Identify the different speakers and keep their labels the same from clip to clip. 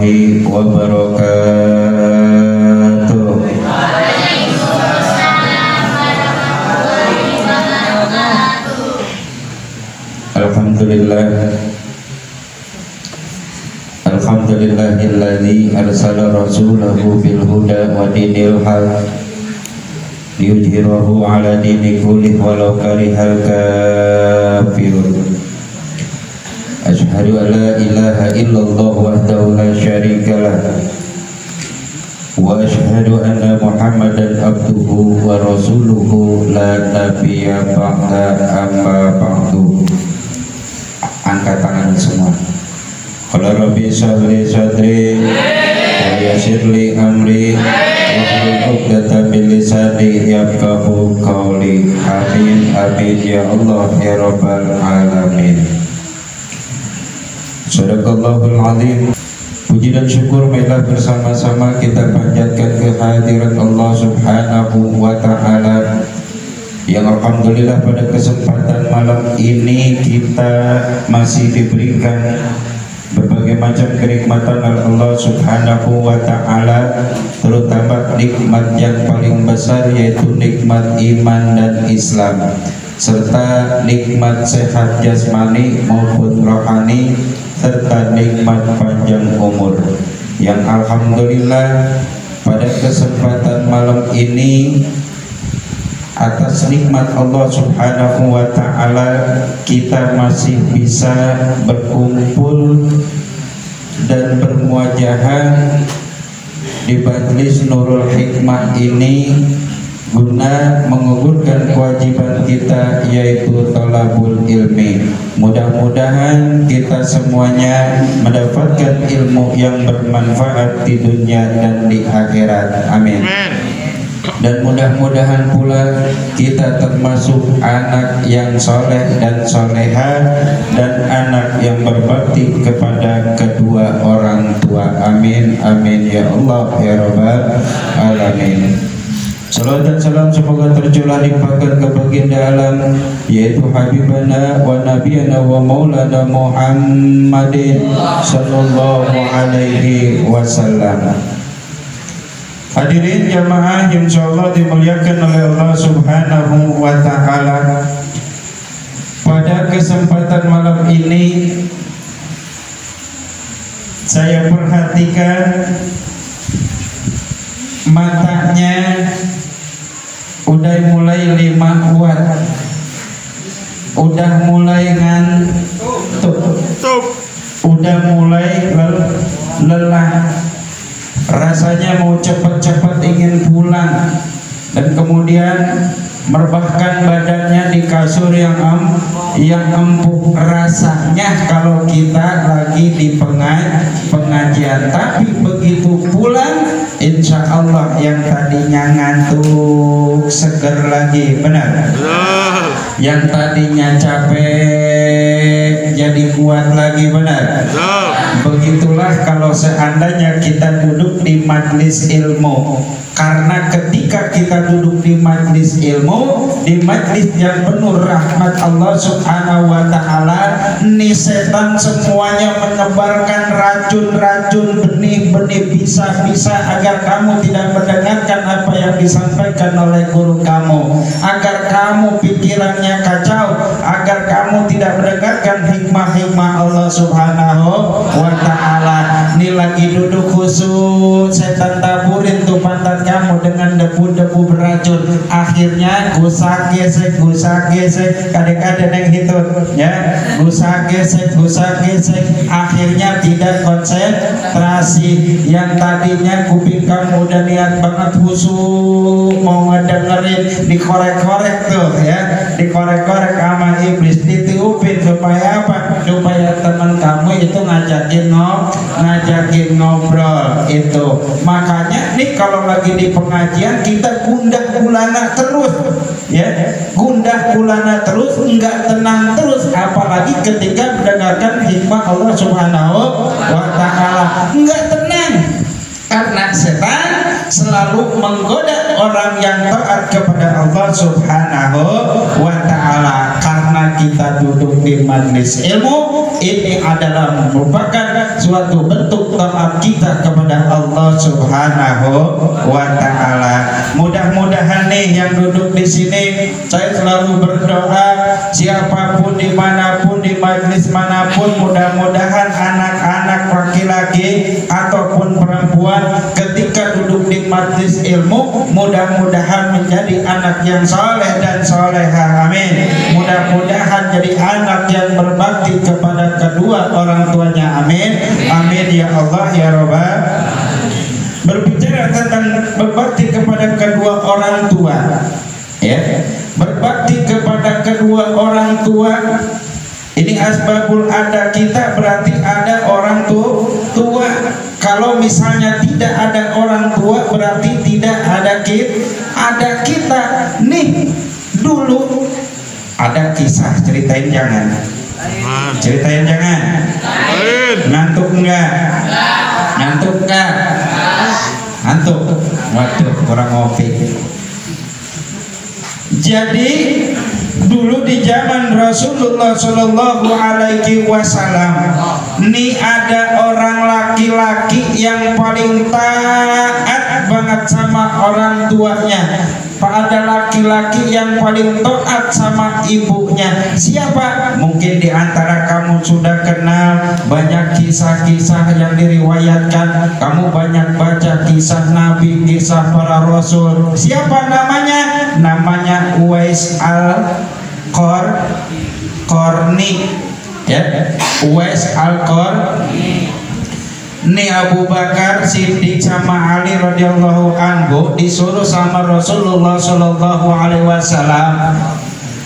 Speaker 1: warahmatullahi wabarakatuh. Alhamdulillahilladzi arsala rasulahu bil huda wa dinil haq liyudhhirahu ala dini kullih walau karihal kafirun. Asyhadu an la ilaha illallah wahdahu la syarikalah wa asyhadu anna Muhammadan abduhu wa rasuluhu la nabiyya ba'da amma ba'du. Angkat tangan semua. Qala rabbi shrah sadri wa yassir li amri wahlul 'uqdatam min lisani yafqahu qawli. Amin amin ya Allah ya rabbal alamin. Sadaqallahul azim. Puji dan syukur marilah bersama-sama kita panjatkan kehadirat Allah Subhanahu wa taala yang alhamdulillah pada kesempatan malam ini kita masih diberikan berbagai macam kenikmatan oleh Allah Subhanahu wa taala, terutama nikmat yang paling besar yaitu nikmat iman dan Islam, serta nikmat sehat jasmani maupun rohani, serta nikmat panjang umur yang alhamdulillah pada kesempatan malam ini atas nikmat Allah Subhanahu wa taala kita masih bisa berkumpul dan bermuajahah di Majlis Nurul Hikmah ini guna menggugurkan kewajiban kita yaitu thalabul ilmi. Mudah-mudahan kita semuanya mendapatkan ilmu yang bermanfaat di dunia dan di akhirat. Amin. Dan mudah-mudahan pula kita termasuk anak yang soleh dan soleha dan anak yang berbakti kepada kedua orang tua. Amin amin ya Allah ya rabbal alamin. Salawat dan salam semoga tercurah limpahkan ke baginda alam yaitu Habibana wa Nabiyana wa Maulana Muhammadin sallallahu alaihi wasallam. Hadirin jamaah yang insyaallah dimuliakan oleh Allah Subhanahu wa taala. Pada kesempatan malam ini saya perhatikan matanya udah mulai 5 watt, udah mulai ngantuk, udah mulai lelah, rasanya mau cepat-cepat ingin pulang, dan kemudian merebahkan badannya di kasur yang empuk. Rasanya kalau kita lagi di pengajian, tapi begitu pulang insya Allah yang tadinya ngantuk seger lagi, benar? Yang tadinya capek jadi kuat lagi, benar? Begitulah kalau seandainya kita duduk di majlis ilmu. Karena ketika kita duduk di majlis ilmu, di majlis yang penuh rahmat Allah Subhanahu wa taala, nih setan semuanya menebarkan racun-racun, benih-benih bisa-bisa agar kamu tidak mendengarkan apa yang disampaikan oleh guru kamu, agar kamu pikirannya kacau, agar kamu tidak mendengarkan hikmah-hikmah Allah Subhanahu wa taala. Nih lagi duduk khusyuk, setan taburin tuh pantat kamu dengan debu-debu beracun. Akhirnya gusak gesek kadang-kadang yang hitut ya, gusak gesek akhirnya tidak konsentrasi. Yang tadinya kuping kamu udah niat banget khusyuk mau ngedengerin, dikorek-korek tuh ya, dikorek-korek sama iblis, ditiupin supaya apa? Supaya teman kamu itu ngajakin ngobrol itu. Makanya nih kalau lagi di pengajian kita gundah gulana terus ya, gundah gulana terus, enggak tenang terus, apalagi ketika mendengarkan hikmah Allah Subhanahu wa taala, enggak tenang karena setan selalu menggoda orang yang taat kepada Allah Subhanahu wa taala. Karena kita duduk di majlis ilmu, ini adalah merupakan suatu bentuk taat kita kepada Allah Subhanahu wa Ta'ala. Mudah-mudahan nih yang duduk di sini, saya selalu berdoa siapapun dimanapun di majelis manapun, mudah-mudahan anak-anak laki-laki ataupun perempuan ketika duduk di majelis ilmu, mudah-mudahan menjadi anak yang soleh dan soleha. Amin. Mudah-mudahan jadi anak yang berbakti kepada kedua orang tuanya. Amin. Amin ya Allah ya Rabbal. Berbicara tentang berbakti kepada kedua orang tua, ya, berbakti kepada kedua orang tua ini asbabul ada kita, berarti ada orang tua. Kalau misalnya tidak ada orang tua, berarti tidak ada kita. Nih dulu ada kisah, ceritain jangan. Ceritain jangan. Ngantuk enggak? Ngantuk enggak? Ngantuk. Waduh, kurang ngopi. Jadi dulu di zaman Rasulullah Shallallahu Alaihi Wasallam, ini ada orang laki-laki yang paling taat banget sama orang tuanya. Ada laki-laki yang paling taat sama ibunya. Siapa? Mungkin di antara kamu sudah kenal banyak kisah-kisah yang diriwayatkan. Kamu banyak baca kisah Nabi, kisah para Rasul. Siapa namanya? Namanya Uwais Al-Qarni, ya, Uwais Al-Qarni. Nih Abu Bakar Siddiq sama Ali radhiyallahu anhu disuruh sama Rasulullah Shallallahu Alaihi Wasallam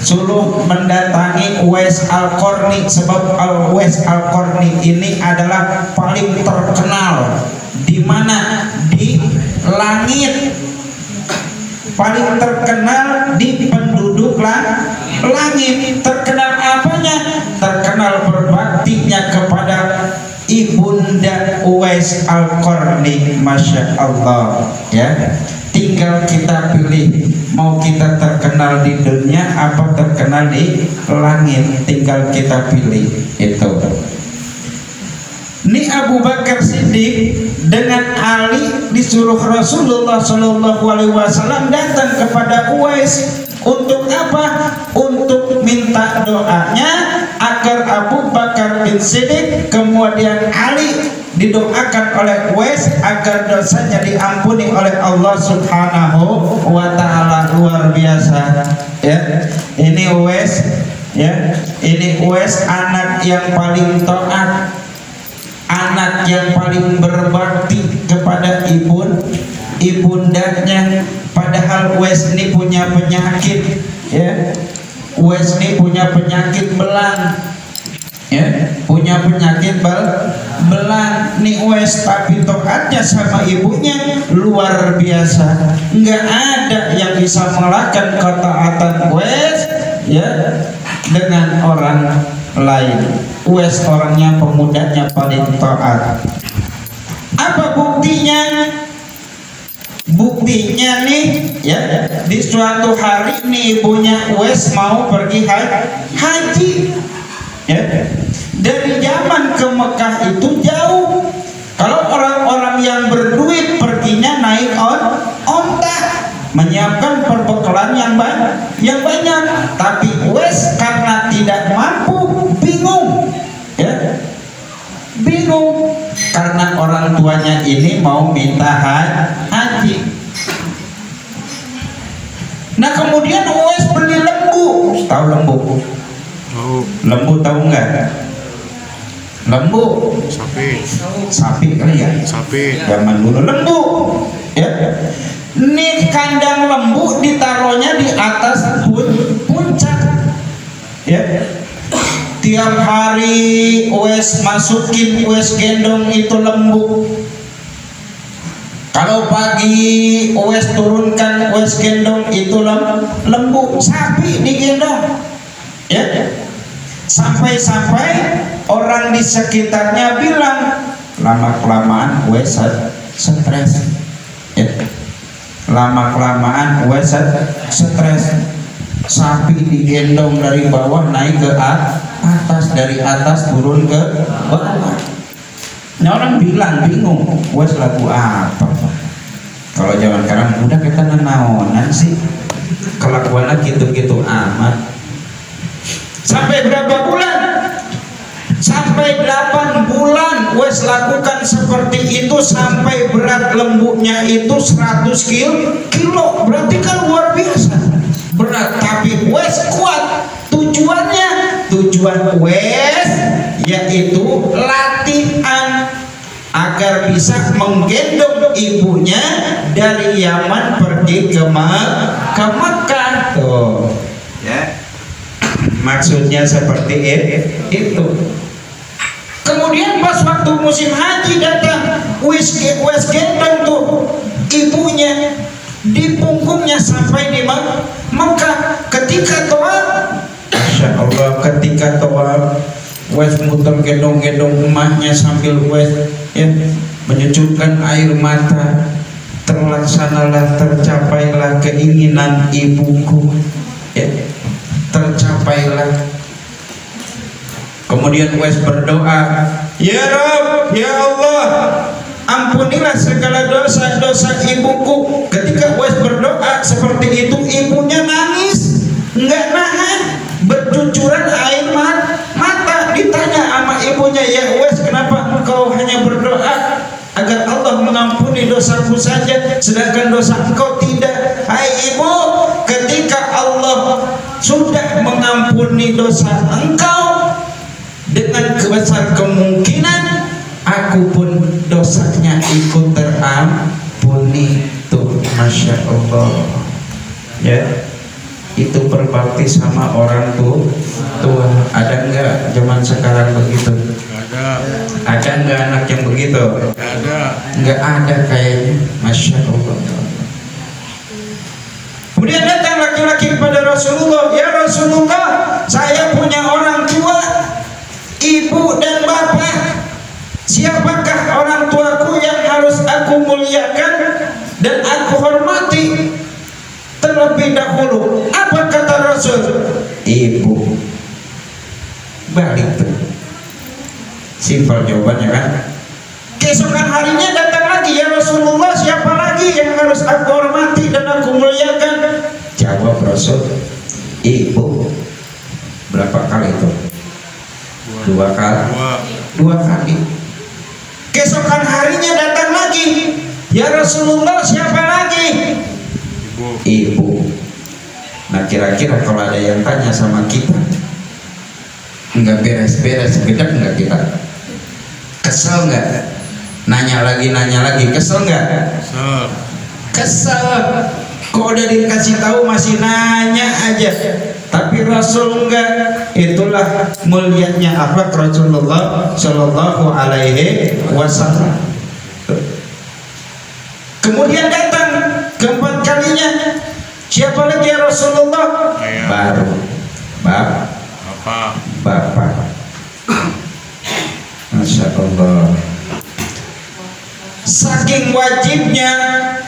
Speaker 1: suruh mendatangi Uwais Al-Qarni, sebab Uwais Al-Qarni ini adalah paling terkenal di mana? Di langit, paling terkenal di penduduk langit. Terkenal apanya? Terkenal berbaktinya kepada ibunda Uwais Al-Qarni. Masya Allah, ya. Tinggal kita pilih, mau kita terkenal di dunia apa terkenal di langit, tinggal kita pilih itu. Ini Abu Bakar Siddiq dengan Ali disuruh Rasulullah Shallallahu Alaihi Wasallam datang kepada Uwais. Untuk apa? Untuk minta doanya agar Abu Bakar bin Siddiq kemudian Ali didoakan oleh Uwais agar dosanya diampuni oleh Allah Subhanahu wa Ta'ala. Luar biasa, ya. Ini Uwais, ya. Ini Uwais anak yang paling taat, anak yang paling berbakti kepada ibundanya. Padahal Uwais ini punya penyakit, ya. Uwais ini punya penyakit belang, ya, punya penyakit belang. Nih Uwais tapi taatnya sama ibunya luar biasa. Nggak ada yang bisa mengalahkan ketaatan Uwais, ya, dengan orang lain. Uwais orangnya, pemudanya paling taat. Apa buktinya? Buktinya nih, ya, di suatu hari nih ibunya Uwais mau pergi haji, ya. Dari zaman ke Mekah itu jauh. Kalau orang-orang yang berduit perginya naik onta, menyiapkan perbekalan yang banyak. Tapi Uwais karena tidak mampu, bingung, ya, bingung karena orang tuanya ini mau minta haji. Nah kemudian Uwais beli lembu. Tahu lembu? Lembu tahu nggak? Lembu? Sapi kali ya? Sapi. Zaman dulu lembu, ya. Nih kandang lembu ditaruhnya di atas puncak, ya. Tiap hari Uwais masukin, Uwais gendong itu lembu. Kalau pagi Uwais turunkan, Uwais gendong itu lembu. Sapi digendong, ya. Sampai-sampai orang di sekitarnya bilang lama-kelamaan Uwais stres, ya. Lama-kelamaan Uwais stres. Sapi digendong dari bawah naik ke atas, dari atas turun ke bawah. Nah, orang bilang bingung, wes lagu apa? Kalau zaman sekarang udah kita naonan sih, kelakuannya gitu-gitu amat. Sampai berapa bulan? Sampai 8 bulan wes lakukan seperti itu, sampai berat lembutnya itu 100 kilo. Berarti kan luar biasa berat, tapi wes kuat. Tujuan wes yaitu latihan agar bisa menggendong ibunya dari Yaman pergi ke Makkah. Tuh ya, maksudnya seperti itu. Kemudian pas waktu musim haji datang, wes gendong tuh ibunya di punggungnya sampai di Makkah. Ketika tawaf, Masya Allah, ketika tawaf wes muter gendong-gendong emaknya sambil wes ya, menyucurkan air mata. Terlaksanalah, tercapailah keinginan ibuku ya, tercapailah. Kemudian wes berdoa, ya Rabb, ya Allah, ampunilah segala dosa-dosa ibuku. Ketika wes berdoa seperti itu, ibunya nangis, nggak nahan, bercucuran air mata. Ditanya sama ibunya, ya wes, kenapa engkau hanya berdoa agar Allah mengampuni dosaku saja, sedangkan dosa engkau tidak? Hai ibu, ketika Allah sudah mengampuni dosa engkau, dengan besar kemungkinan aku pun dosanya ikut terampuni. Tuh, Masya Allah ya, itu berbakti sama orang tua. Ada enggak zaman sekarang begitu? Ada enggak anak yang begitu? Enggak ada kayaknya. Masya Allah. Kemudian datang laki-laki kepada Rasulullah, ya Rasulullah, saya punya orang tua, ibu dan bapak. Siapakah orang tuaku yang harus aku muliakan dan aku hormati terlebih dahulu? Apa kata Rasul? Ibu. Balik tuh, simpel jawabannya kan. Keesokan harinya datang lagi, ya Rasulullah, siapa lagi yang harus aku hormati dan aku muliakan? Jawab Rasul, ibu. Berapa kali itu? Dua kali. Keesokan harinya datang lagi, ya Rasulullah, siapa lagi? Ibu. Nah, kira-kira kalau ada yang tanya sama kita, nggak beres-beres, gedek nggak kita? Kesel nggak? Nanya lagi, kesel nggak? Kesel. Kok udah dikasih tahu masih nanya aja? Tapi Rasul enggak. Itulah mulianya apa Rasulullah Shallallahu Alaihi Wasallam. Kemudian datang keempat kalinya, siapa lagi ya Rasulullah? Baru Bapak. Masya Allah. Saking wajibnya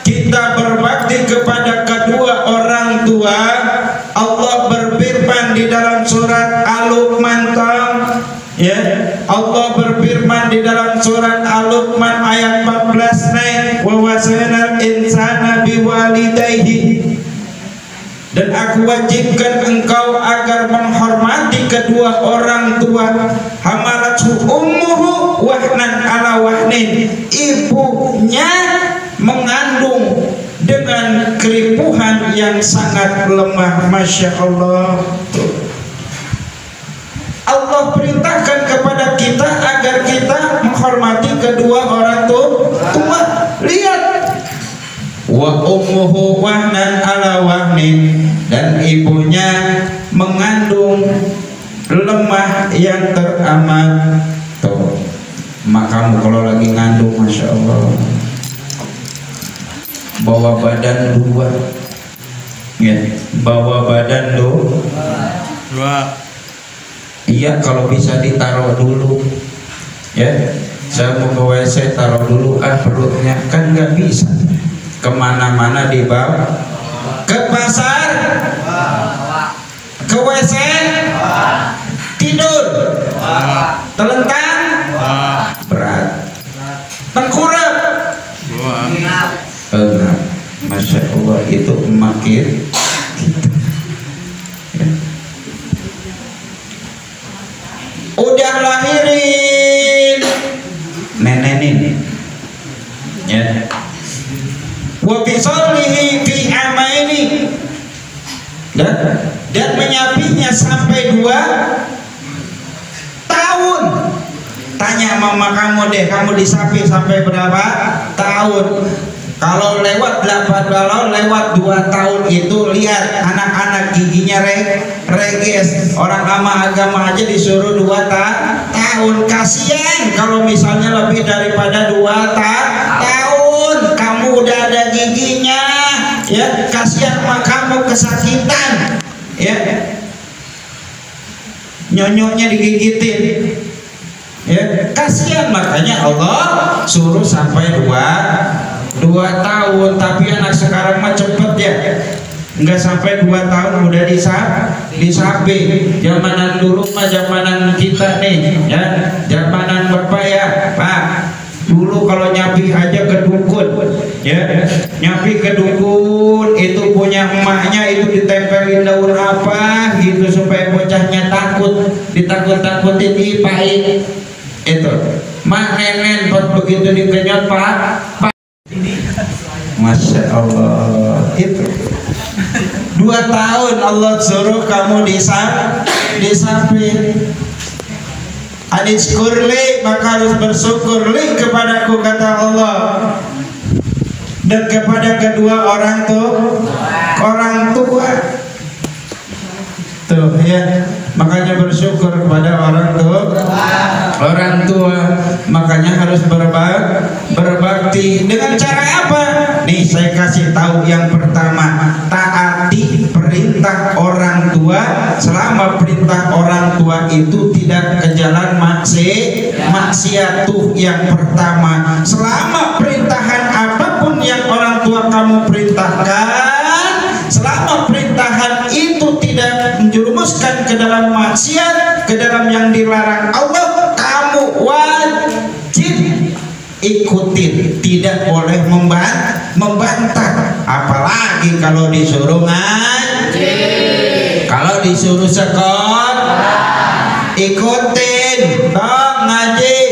Speaker 1: kita berbakti kepada kedua orang tua, Allah berfirman di dalam surat Al-Luqman, ya, Allah berfirman di dalam surat Al-Luqman ayat 14, wa wasainal insana biwalidayhi, dan aku wajibkan engkau agar menghormati kedua orang tua. Hamalathu ummuhu wahnan ala wahnin, ibunya mengandung dengan keripuhan yang sangat lemah. Masya Allah. Allah perintahkan kepada kita agar kita menghormati kedua orang tua. Lihat, wa ummuhu wahnan ala wahnin, dan ibunya mengandung lemah yang teramat. Tuh, makamu kalau lagi ngandung, Masya Allah, bawa badan dua, ya, bawa badan dua. Iya, kalau bisa ditaruh dulu, ya. Saya mau ke WC, taruh dulu perutnya, kan nggak bisa. Kemana-mana dibawa, ke pasar, ke WC, tidur, telentang, berat. itu makin udah lahirin nenenin ya wa fisalihi fi amaini dan menyapinya sampai 2 tahun. Tanya mama kamu deh, kamu disapi sampai berapa tahun? Kalau lewat 2 tahun itu lihat anak-anak giginya reges. Orang agama aja disuruh 2 tahun. Kasihan kalau misalnya lebih daripada 2 tahun kamu udah ada giginya, ya kasihan sama kamu kesakitan, ya nyonyoknya digigitin, ya kasihan. Makanya Allah suruh sampai 2 tahun. Tapi anak sekarang mah cepet ya, nggak sampai 2 tahun udah disapi. Zamanan dulu mah zamanan kita nih ya, zamanan bapak ya pak, dulu kalau nyapi aja ke dukun ya, nyapi ke dukun itu punya emaknya itu ditempelin daun apa gitu supaya bocahnya takut, ditakut-takutin pahit itu mak nenen begitu dikenyot pak. Masya Allah, itu 2 tahun Allah suruh kamu disapi. Anishkurli, maka harus bersyukur li kepadaku kata Allah, dan kepada kedua orang tua tuh ya. Makanya bersyukur kepada orang tua. Makanya harus berbakti. Dengan cara apa? Nih saya kasih tahu. Yang pertama, taati perintah orang tua selama perintah orang tua itu tidak ke jalan maksiat. Tuh yang pertama. Selama perintahan apapun yang orang tua kamu perintahkan, selama perintahan itu tidak menjerumuskan ke dalam maksiat, ke dalam yang dilarang Allah, kamu wajib ikutin, tidak boleh membantah. Apalagi kalau disuruh ngaji, kalau disuruh sekolah, ikutin dong ngaji.